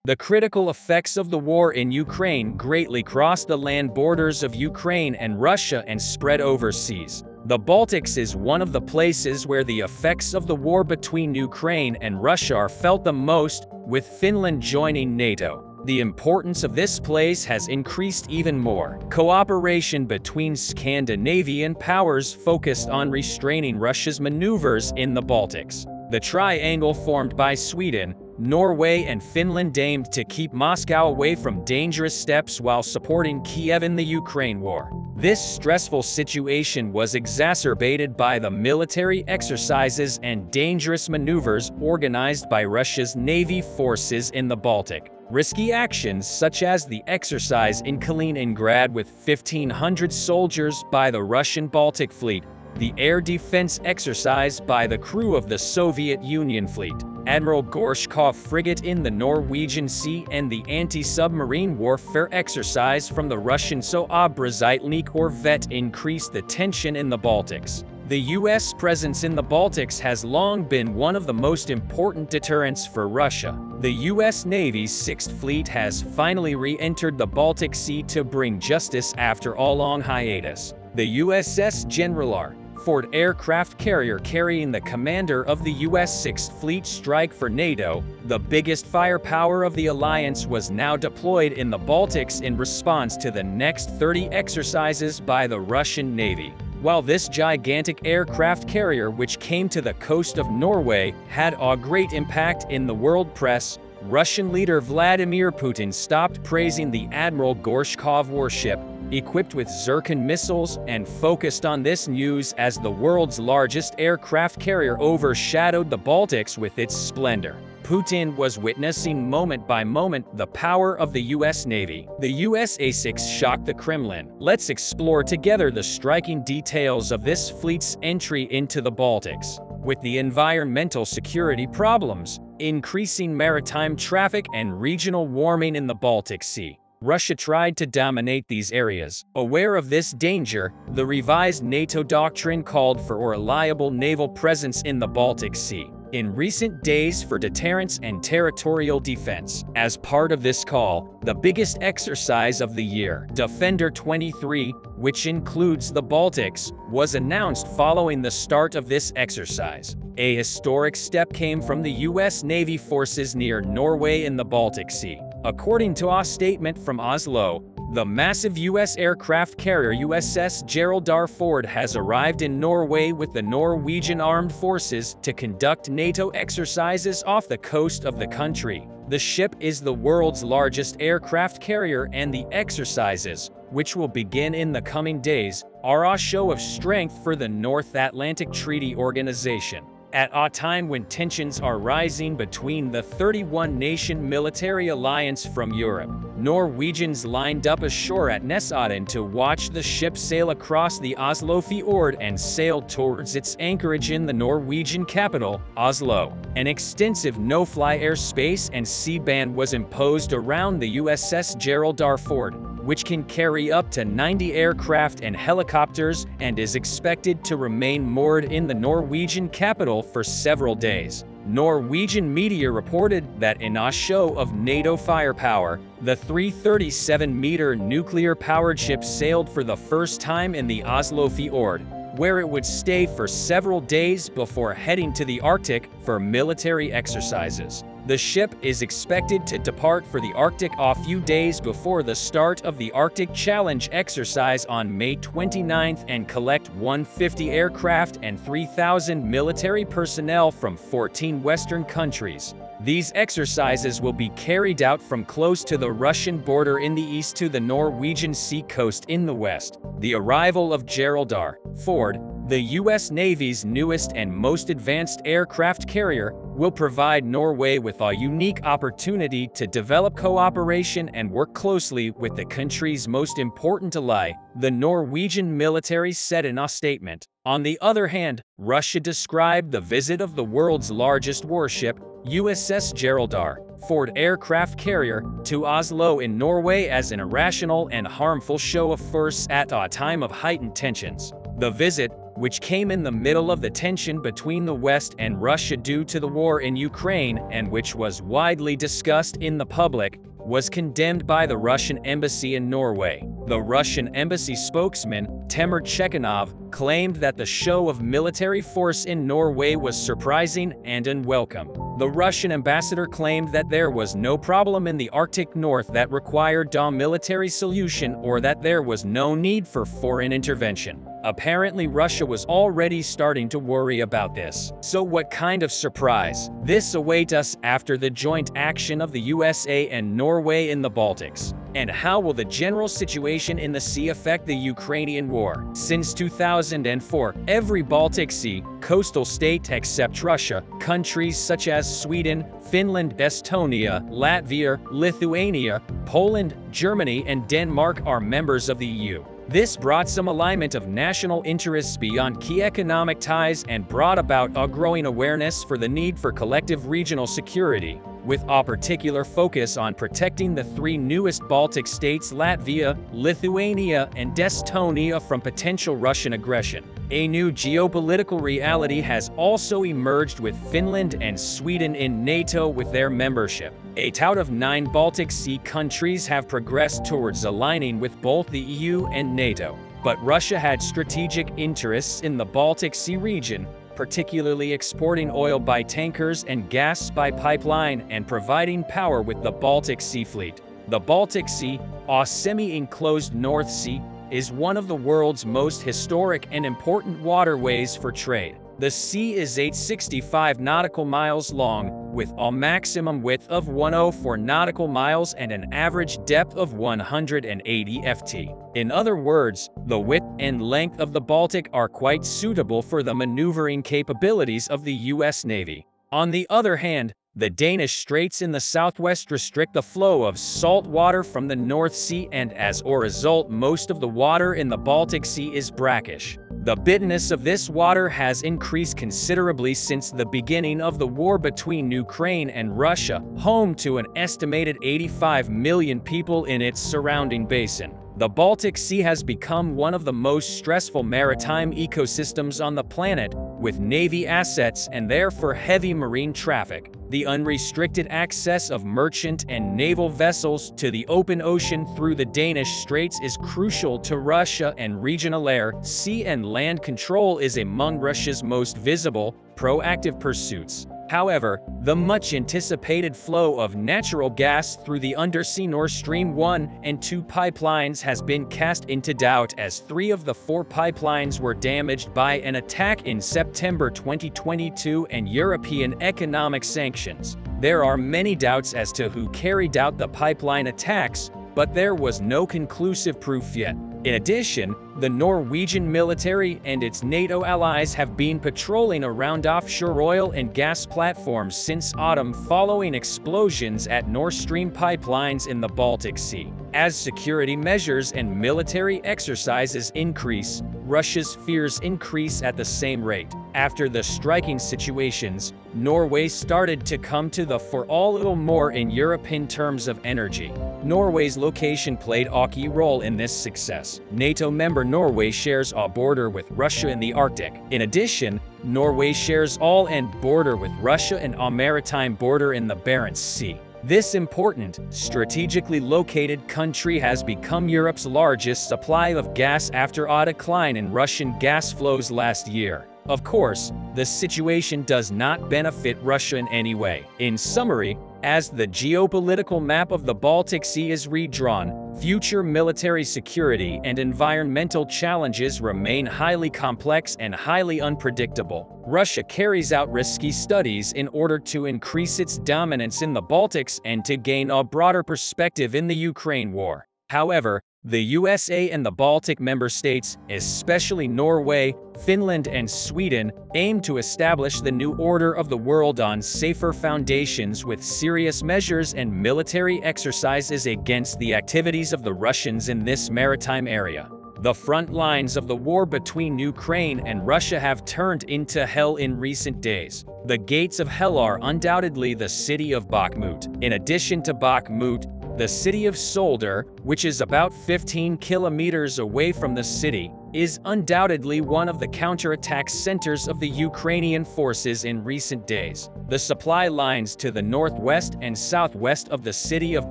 The critical effects of the war in Ukraine greatly crossed the land borders of Ukraine and Russia and spread overseas. The Baltics is one of the places where the effects of the war between Ukraine and Russia are felt the most, with Finland joining NATO. The importance of this place has increased even more. Cooperation between Scandinavian powers focused on restraining Russia's maneuvers in the Baltics. The triangle formed by Sweden, Norway and Finland aimed to keep Moscow away from dangerous steps while supporting Kiev in the Ukraine war. This stressful situation was exacerbated by the military exercises and dangerous maneuvers organized by Russia's Navy forces in the Baltic. Risky actions such as the exercise in Kaliningrad with 1,500 soldiers by the Russian Baltic Fleet, the air defense exercise by the crew of the Soviet Union fleet, Admiral Gorshkov frigate in the Norwegian Sea, and the anti-submarine warfare exercise from the Russian Soobrazitelny corvette increased the tension in the Baltics. The U.S. presence in the Baltics has long been one of the most important deterrents for Russia. The U.S. Navy's 6th Fleet has finally re-entered the Baltic Sea to bring justice after a long hiatus. The USS Gerald R. Ford aircraft carrier carrying the commander of the U.S. 6th Fleet strike for NATO, the biggest firepower of the alliance, was now deployed in the Baltics in response to the next 30 exercises by the Russian Navy. While this gigantic aircraft carrier, which came to the coast of Norway, had a great impact in the world press, Russian leader Vladimir Putin stopped praising the Admiral Gorshkov warship, equipped with Zircon missiles, and focused on this news as the world's largest aircraft carrier overshadowed the Baltics with its splendor. Putin was witnessing moment by moment the power of the U.S. Navy. The U.S. A-6 shocked the Kremlin. Let's explore together the striking details of this fleet's entry into the Baltics. With the environmental security problems, increasing maritime traffic, and regional warming in the Baltic Sea, Russia tried to dominate these areas. Aware of this danger, the revised NATO doctrine called for a reliable naval presence in the Baltic Sea in recent days for deterrence and territorial defense. As part of this call, the biggest exercise of the year, Defender 23, which includes the Baltics, was announced following the start of this exercise. A historic step came from the U.S. Navy forces near Norway in the Baltic Sea. According to a statement from Oslo, the massive U.S. aircraft carrier USS Gerald R. Ford has arrived in Norway with the Norwegian armed forces to conduct NATO exercises off the coast of the country. The ship is the world's largest aircraft carrier, and the exercises, which will begin in the coming days, are a show of strength for the North Atlantic Treaty Organization. At a time when tensions are rising between the 31-nation military alliance from Europe, Norwegians lined up ashore at Nesodden to watch the ship sail across the Oslo fjord and sail towards its anchorage in the Norwegian capital, Oslo. An extensive no-fly airspace and C-band was imposed around the USS Gerald R. Ford, which can carry up to 90 aircraft and helicopters, and is expected to remain moored in the Norwegian capital for several days. Norwegian media reported that in a show of NATO firepower, the 337-meter nuclear-powered ship sailed for the first time in the Oslo fjord, where it would stay for several days before heading to the Arctic for military exercises. The ship is expected to depart for the Arctic a few days before the start of the Arctic Challenge exercise on May 29th and collect 150 aircraft and 3,000 military personnel from 14 Western countries. These exercises will be carried out from close to the Russian border in the east to the Norwegian sea coast in the west. The arrival of Gerald R. Ford, the U.S. Navy's newest and most advanced aircraft carrier, will provide Norway with a unique opportunity to develop cooperation and work closely with the country's most important ally, the Norwegian military said in a statement. On the other hand, Russia described the visit of the world's largest warship, USS Gerald R. Ford aircraft carrier, to Oslo in Norway as an irrational and harmful show of force at a time of heightened tensions. The visit, which came in the middle of the tension between the West and Russia due to the war in Ukraine and which was widely discussed in the public, was condemned by the Russian embassy in Norway. The Russian embassy spokesman, Temur Chekhanov, claimed that the show of military force in Norway was surprising and unwelcome. The Russian ambassador claimed that there was no problem in the Arctic North that required a military solution or that there was no need for foreign intervention. Apparently, Russia was already starting to worry about this. So what kind of surprise? This awaits us after the joint action of the USA and Norway in the Baltics. And how will the general situation in the sea affect the Ukrainian war? Since 2004, every Baltic Sea coastal state except Russia, countries such as Sweden, Finland, Estonia, Latvia, Lithuania, Poland, Germany, and Denmark are members of the EU. This brought some alignment of national interests beyond key economic ties and brought about a growing awareness for the need for collective regional security, with a particular focus on protecting the three newest Baltic states Latvia, Lithuania, and Estonia from potential Russian aggression. A new geopolitical reality has also emerged with Finland and Sweden in NATO with their membership. 8 out of 9 Baltic Sea countries have progressed towards aligning with both the EU and NATO. But Russia had strategic interests in the Baltic Sea region, particularly exporting oil by tankers and gas by pipeline and providing power with the Baltic Sea Fleet. The Baltic Sea, a semi-enclosed North Sea, is one of the world's most historic and important waterways for trade. The sea is 865 nautical miles long, with a maximum width of 104 nautical miles and an average depth of 180 ft. In other words, the width and length of the Baltic are quite suitable for the maneuvering capabilities of the US Navy. On the other hand, the Danish Straits in the southwest restrict the flow of salt water from the North Sea, and as a result, most of the water in the Baltic Sea is brackish. The bitterness of this water has increased considerably since the beginning of the war between Ukraine and Russia, home to an estimated 85 million people in its surrounding basin. The Baltic Sea has become one of the most stressful maritime ecosystems on the planet, with Navy assets and therefore heavy marine traffic. The unrestricted access of merchant and naval vessels to the open ocean through the Danish Straits is crucial to Russia, and regional air, sea and land control is among Russia's most visible, proactive pursuits. However, the much-anticipated flow of natural gas through the undersea Nord Stream 1 and 2 pipelines has been cast into doubt, as 3 of the 4 pipelines were damaged by an attack in September 2022 and European economic sanctions. There are many doubts as to who carried out the pipeline attacks, but there was no conclusive proof yet. In addition, the Norwegian military and its NATO allies have been patrolling around offshore oil and gas platforms since autumn following explosions at Nord Stream pipelines in the Baltic Sea. As security measures and military exercises increase, Russia's fears increase at the same rate. After the striking situations, Norway started to come to the fore a little more in Europe in terms of energy. Norway's location played a key role in this success. NATO member Norway shares a border with Russia in the Arctic. In addition, Norway shares an border with Russia and a maritime border in the Barents Sea. This important, strategically located country has become Europe's largest supply of gas after a decline in Russian gas flows last year. Of course, the situation does not benefit Russia in any way. In summary, as the geopolitical map of the Baltic Sea is redrawn, future military security and environmental challenges remain highly complex and highly unpredictable. Russia carries out risky studies in order to increase its dominance in the Baltics and to gain a broader perspective in the Ukraine war. However, the USA and the Baltic member states, especially Norway, Finland, and Sweden, aim to establish the new order of the world on safer foundations with serious measures and military exercises against the activities of the Russians in this maritime area. The front lines of the war between Ukraine and Russia have turned into hell in recent days. The gates of hell are undoubtedly the city of Bak Moot. In addition to Bak Moot, The city of Solder, which is about 15 kilometers away from the city, is undoubtedly one of the counterattack centers of the Ukrainian forces in recent days. The supply lines to the northwest and southwest of the city of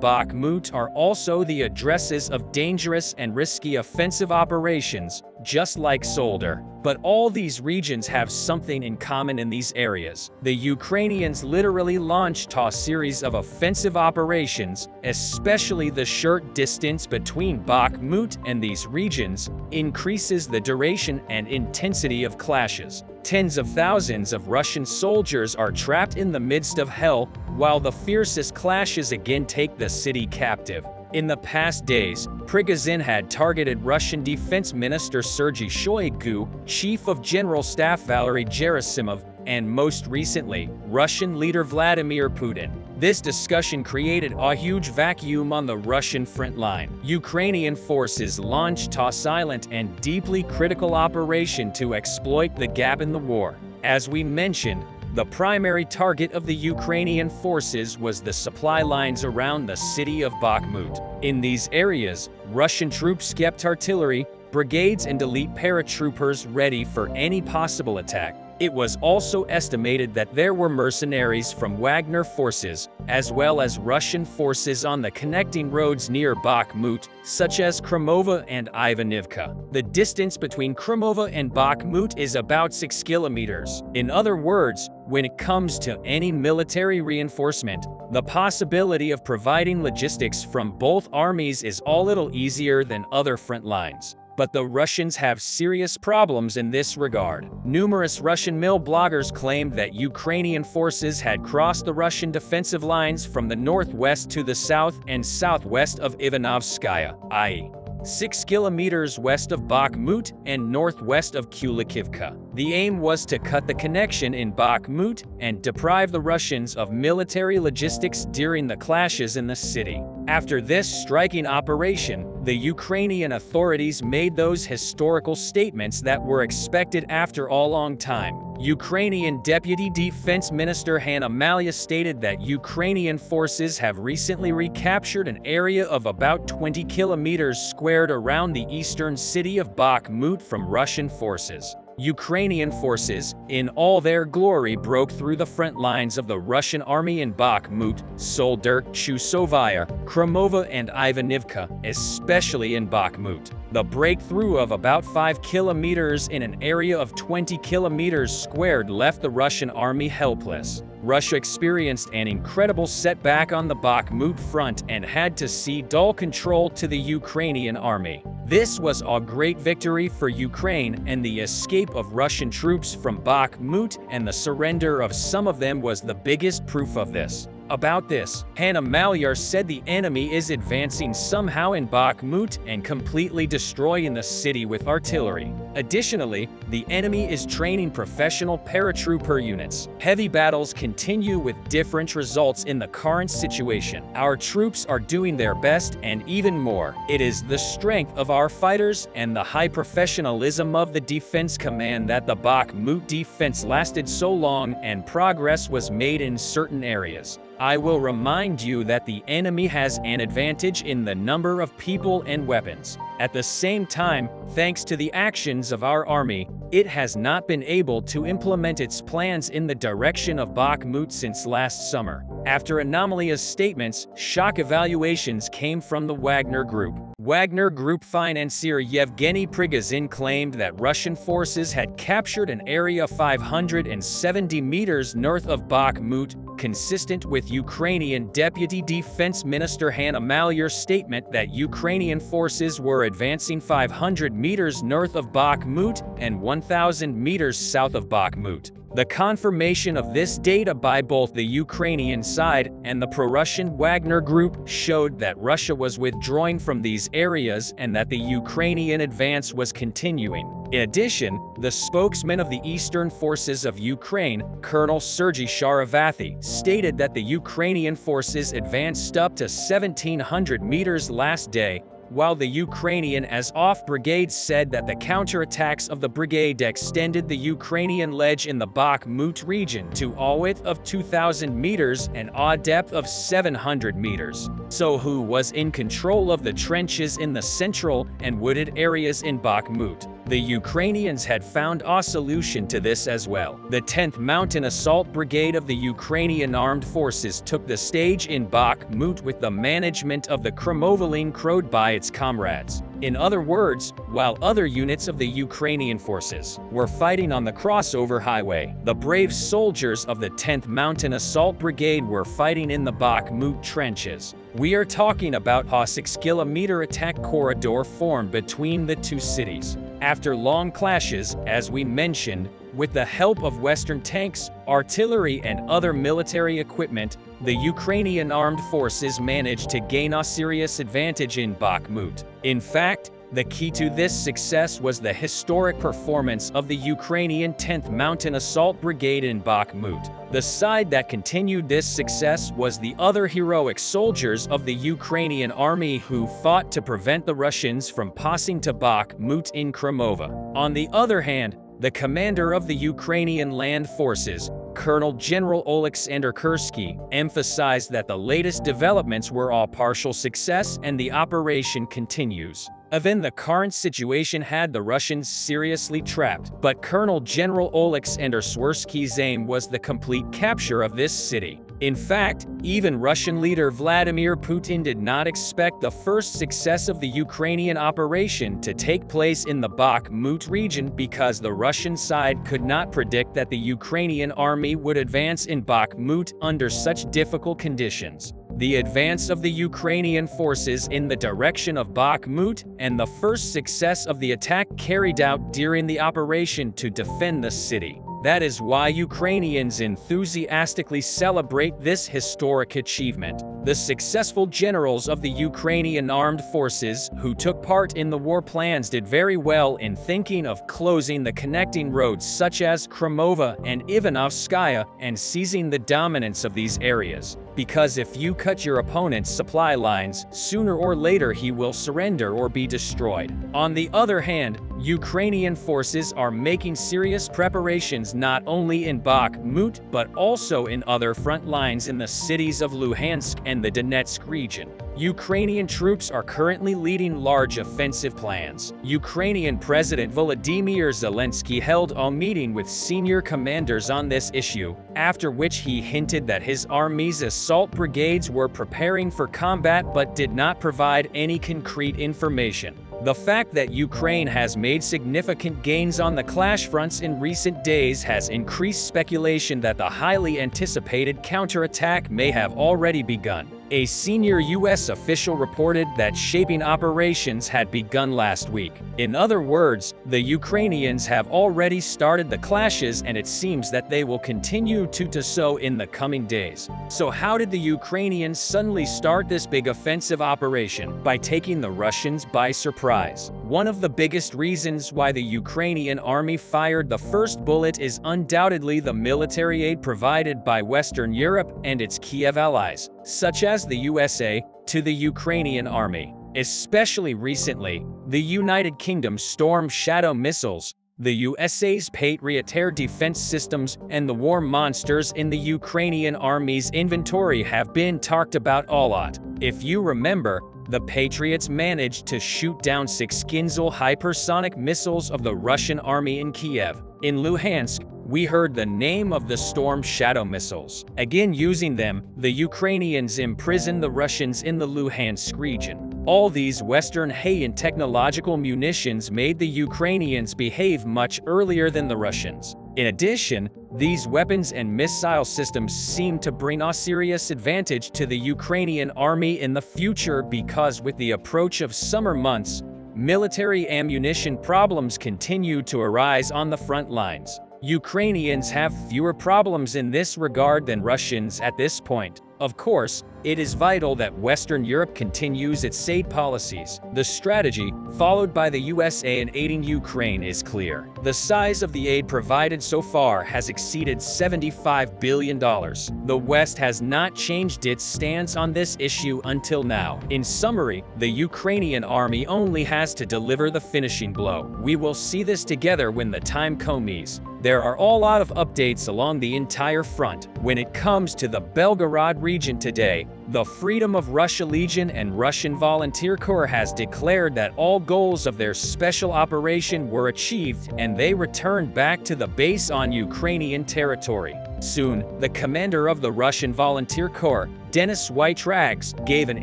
Bak Moot are also the addresses of dangerous and risky offensive operations, just like Solder. But all these regions have something in common in these areas. The Ukrainians literally launched a series of offensive operations, especially the short distance between Bak Moot and these regions increases the duration and intensity of clashes. Tens of thousands of Russian soldiers are trapped in the midst of hell, while the fiercest clashes again take the city captive. In the past days, Prigozhin had targeted Russian Defense Minister Sergei Shoigu, Chief of General Staff Valery Gerasimov, and most recently, Russian leader Vladimir Putin. This discussion created a huge vacuum on the Russian front line. Ukrainian forces launched a silent and deeply critical operation to exploit the gap in the war. As we mentioned, the primary target of the Ukrainian forces was the supply lines around the city of Bak Moot. In these areas, Russian troops kept artillery, brigades and elite paratroopers ready for any possible attack. It was also estimated that there were mercenaries from Wagner forces, as well as Russian forces on the connecting roads near Bak Moot, such as Kremova and Ivanivka. The distance between Kremova and Bak Moot is about 6 kilometers. In other words, when it comes to any military reinforcement, the possibility of providing logistics from both armies is a little easier than other front lines. But the Russians have serious problems in this regard. Numerous Russian mill bloggers claimed that Ukrainian forces had crossed the Russian defensive lines from the northwest to the south and southwest of Ivanovskaya, i.e., 6 kilometers west of Bak Moot and northwest of Kulikivka. The aim was to cut the connection in Bak Moot and deprive the Russians of military logistics during the clashes in the city. After this striking operation, the Ukrainian authorities made those historical statements that were expected after a long time. Ukrainian Deputy Defense Minister Hanna Maliya stated that Ukrainian forces have recently recaptured an area of about 20 kilometers squared around the eastern city of Bak Moot from Russian forces. Ukrainian forces, in all their glory, broke through the front lines of the Russian army in Bak Moot, Solder, Chusovaya, Kremova and Ivanivka, especially in Bak Moot. The breakthrough of about 5 kilometers in an area of 20 kilometers squared left the Russian army helpless. Russia experienced an incredible setback on the Bak Moot front and had to cede all control to the Ukrainian army. This was a great victory for Ukraine, and the escape of Russian troops from Bak Moot and the surrender of some of them was the biggest proof of this. About this, Hanna Maliya said the enemy is advancing somehow in Bak Moot and completely destroying the city with artillery. Additionally, the enemy is training professional paratrooper units. Heavy battles continue with different results in the current situation. Our troops are doing their best and even more. It is the strength of our fighters and the high professionalism of the defense command that the Bak Moot defense lasted so long and progress was made in certain areas. I will remind you that the enemy has an advantage in the number of people and weapons. At the same time, thanks to the actions of our army, it has not been able to implement its plans in the direction of Bak Moot since last summer. After Anomalia's statements, shock evaluations came from the Wagner Group. Wagner Group financier Yevgeny Prigozhin claimed that Russian forces had captured an area 570 meters north of Bak Moot, consistent with Ukrainian Deputy Defense Minister Hanna Maliya's statement that Ukrainian forces were advancing 500 meters north of Bak Moot and 1,000 meters south of Bak Moot. The confirmation of this data by both the Ukrainian side and the pro-Russian Wagner Group showed that Russia was withdrawing from these areas and that the Ukrainian advance was continuing. In addition, the spokesman of the Eastern Forces of Ukraine, Colonel Sergei Sharavathi, stated that the Ukrainian forces advanced up to 1,700 meters last day, while the Ukrainian Azov Brigade said that the counterattacks of the brigade extended the Ukrainian ledge in the Bak Moot region to a width of 2,000 meters and a depth of 700 meters. So who was in control of the trenches in the central and wooded areas in Bak Moot? The Ukrainians had found a solution to this as well. The 10th Mountain Assault Brigade of the Ukrainian Armed Forces took the stage in Bak Moot with the management of the Kremovaline crowed by its comrades. In other words, while other units of the Ukrainian forces were fighting on the crossover highway, the brave soldiers of the 10th Mountain Assault Brigade were fighting in the Bak Moot trenches. We are talking about a 6-kilometer attack corridor formed between the two cities. After long clashes, as we mentioned, with the help of Western tanks, artillery, and other military equipment, the Ukrainian armed forces managed to gain a serious advantage in Bak Moot. In fact, the key to this success was the historic performance of the Ukrainian 10th Mountain Assault Brigade in Bak Moot. The side that continued this success was the other heroic soldiers of the Ukrainian army who fought to prevent the Russians from passing to Bak Moot in Kremova. On the other hand, the commander of the Ukrainian land forces, Colonel General Oleksandr Kursky, emphasized that the latest developments were a partial success and the operation continues. Even the current situation had the Russians seriously trapped, but Colonel General Oleksandr Swirsky's aim was the complete capture of this city. In fact, even Russian leader Vladimir Putin did not expect the first success of the Ukrainian operation to take place in the Bak Moot region because the Russian side could not predict that the Ukrainian army would advance in Bak Moot under such difficult conditions. The advance of the Ukrainian forces in the direction of Bak Moot and the first success of the attack carried out during the operation to defend the city. That is why Ukrainians enthusiastically celebrate this historic achievement. The successful generals of the Ukrainian armed forces who took part in the war plans did very well in thinking of closing the connecting roads such as Kremova and Ivanovskaya and seizing the dominance of these areas. Because if you cut your opponent's supply lines, sooner or later he will surrender or be destroyed. On the other hand, Ukrainian forces are making serious preparations not only in Bak Moot but also in other front lines in the cities of Luhansk and the Donetsk region. Ukrainian troops are currently leading large offensive plans. Ukrainian President Volodymyr Zelensky held a meeting with senior commanders on this issue, after which he hinted that his army's assault brigades were preparing for combat but did not provide any concrete information. The fact that Ukraine has made significant gains on the clash fronts in recent days has increased speculation that the highly anticipated counterattack may have already begun. A senior U.S. official reported that shaping operations had begun last week. In other words, the Ukrainians have already started the clashes and it seems that they will continue to do so in the coming days. So how did the Ukrainians suddenly start this big offensive operation? By taking the Russians by surprise. One of the biggest reasons why the Ukrainian army fired the first bullet is undoubtedly the military aid provided by Western Europe and its Kiev allies, such as the USA, to the Ukrainian army. Especially recently, the United Kingdom's Storm Shadow missiles, the USA's Patriot air defense systems, and the war monsters in the Ukrainian army's inventory have been talked about a lot. If you remember, the Patriots managed to shoot down 6 Kinzhal hypersonic missiles of the Russian army in Kiev. In Luhansk, we heard the name of the Storm Shadow missiles. Again, using them, the Ukrainians imprisoned the Russians in the Luhansk region. All these Western heightened technological munitions made the Ukrainians behave much earlier than the Russians. In addition, these weapons and missile systems seem to bring a serious advantage to the Ukrainian army in the future because with the approach of summer months, military ammunition problems continue to arise on the front lines. Ukrainians have fewer problems in this regard than Russians at this point. Of course, it is vital that Western Europe continues its aid policies. The strategy, followed by the USA in aiding Ukraine, is clear. The size of the aid provided so far has exceeded $75 billion. The West has not changed its stance on this issue until now. In summary, the Ukrainian army only has to deliver the finishing blow. We will see this together when the time comes. There are a lot of updates along the entire front. When it comes to the Belgorod region today, the Freedom of Russia Legion and Russian Volunteer Corps has declared that all goals of their special operation were achieved and they returned back to the base on Ukrainian territory. Soon, the commander of the Russian Volunteer Corps, Denis Whiterags, gave an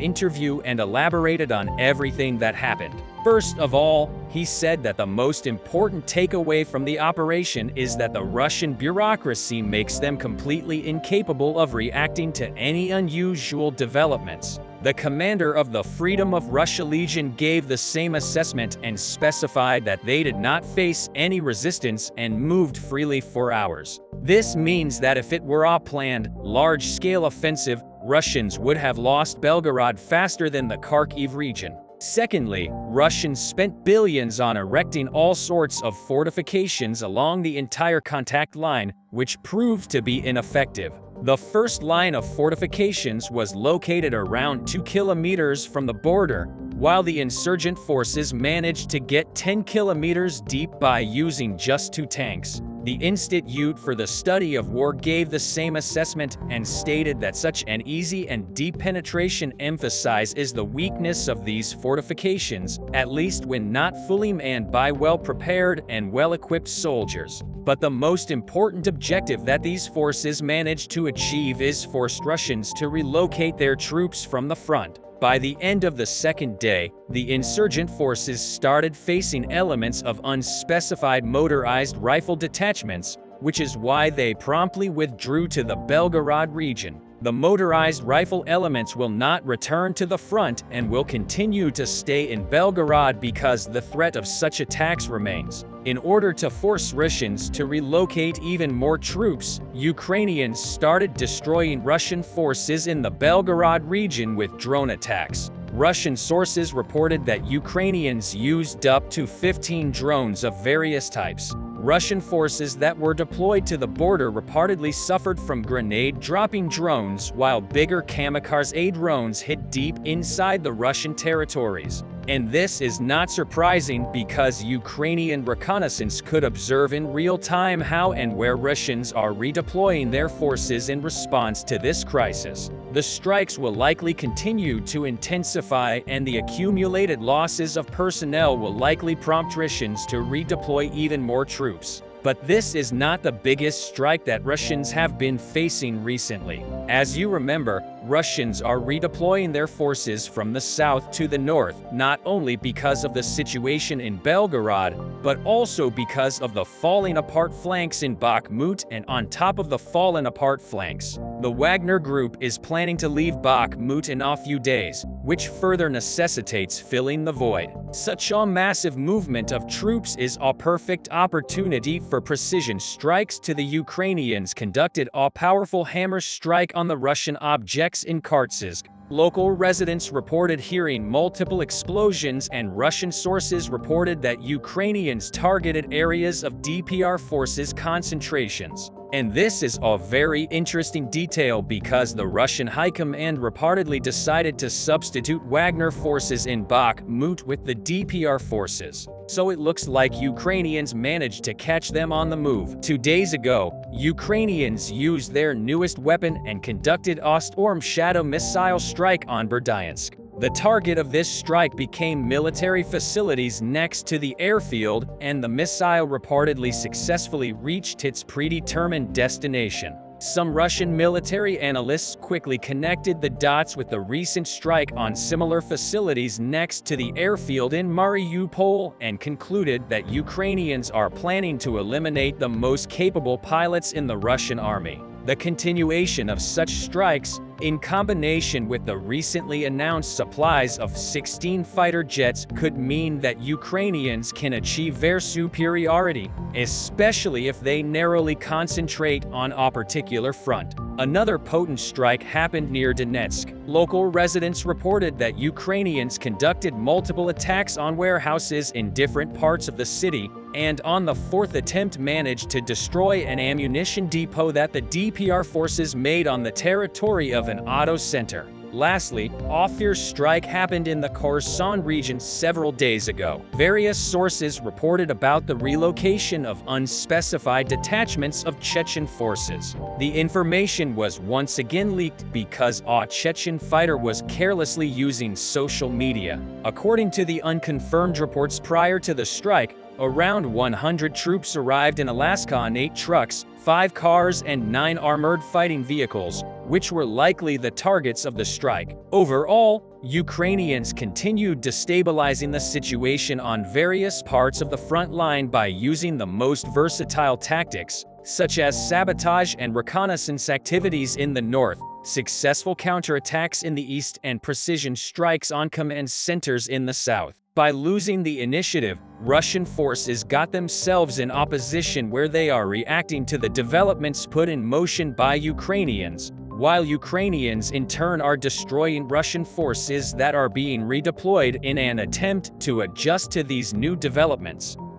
interview and elaborated on everything that happened. First of all, he said that the most important takeaway from the operation is that the Russian bureaucracy makes them completely incapable of reacting to any unusual developments. The commander of the Freedom of Russia Legion gave the same assessment and specified that they did not face any resistance and moved freely for hours. This means that if it were a planned, large-scale offensive, Russians would have lost Belgorod faster than the Kharkiv region. Secondly, Russians spent billions on erecting all sorts of fortifications along the entire contact line, which proved to be ineffective. The first line of fortifications was located around 2 kilometers from the border, while the insurgent forces managed to get 10 kilometers deep by using just 2 tanks. The Institute for the Study of War gave the same assessment and stated that such an easy and deep penetration emphasizes the weakness of these fortifications, at least when not fully manned by well-prepared and well-equipped soldiers. But the most important objective that these forces managed to achieve is forced Russians to relocate their troops from the front. By the end of the second day, the insurgent forces started facing elements of unspecified motorized rifle detachments, which is why they promptly withdrew to the Belgorod region. The motorized rifle elements will not return to the front and will continue to stay in Belgorod because the threat of such attacks remains. In order to force Russians to relocate even more troops, Ukrainians started destroying Russian forces in the Belgorod region with drone attacks. Russian sources reported that Ukrainians used up to 15 drones of various types. Russian forces that were deployed to the border reportedly suffered from grenade-dropping drones, while bigger kamikaze drones hit deep inside the Russian territories. And this is not surprising because Ukrainian reconnaissance could observe in real time how and where Russians are redeploying their forces in response to this crisis. The strikes will likely continue to intensify, and the accumulated losses of personnel will likely prompt Russians to redeploy even more troops. But this is not the biggest strike that Russians have been facing recently. As you remember, Russians are redeploying their forces from the south to the north, not only because of the situation in Belgorod, but also because of the falling apart flanks in Bak Moot, and on top of the fallen apart flanks, the Wagner Group is planning to leave Bak Moot in a few days, which further necessitates filling the void. Such a massive movement of troops is a perfect opportunity for precision strikes to the Ukrainians conducted a powerful hammer strike on the Russian objects in Kharkiv. Local residents reported hearing multiple explosions, and Russian sources reported that Ukrainians targeted areas of DPR forces concentrations. And this is a very interesting detail because the Russian High Command reportedly decided to substitute Wagner forces in Bak Moot with the DPR forces. So it looks like Ukrainians managed to catch them on the move. 2 days ago, Ukrainians used their newest weapon and conducted a Storm Shadow missile strike on Berdyansk. The target of this strike became military facilities next to the airfield, and the missile reportedly successfully reached its predetermined destination. Some Russian military analysts quickly connected the dots with the recent strike on similar facilities next to the airfield in Mariupol and concluded that Ukrainians are planning to eliminate the most capable pilots in the Russian army. The continuation of such strikes, in combination with the recently announced supplies of 16 fighter jets, could mean that Ukrainians can achieve their superiority, especially if they narrowly concentrate on a particular front. Another potent strike happened near Donetsk. Local residents reported that Ukrainians conducted multiple attacks on warehouses in different parts of the city, and on the fourth attempt managed to destroy an ammunition depot that the DPR forces made on the territory of an auto center. Lastly, a fierce strike happened in the Kherson region several days ago. Various sources reported about the relocation of unspecified detachments of Chechen forces. The information was once again leaked because a Chechen fighter was carelessly using social media. According to the unconfirmed reports prior to the strike, around 100 troops arrived in Alaska on 8 trucks, 5 cars and 9 armored fighting vehicles, which were likely the targets of the strike. Overall, Ukrainians continued destabilizing the situation on various parts of the front line by using the most versatile tactics, such as sabotage and reconnaissance activities in the north, successful counterattacks in the east, and precision strikes on command centers in the south. By losing the initiative, Russian forces got themselves in opposition where they are reacting to the developments put in motion by Ukrainians, while Ukrainians in turn are destroying Russian forces that are being redeployed in an attempt to adjust to these new developments.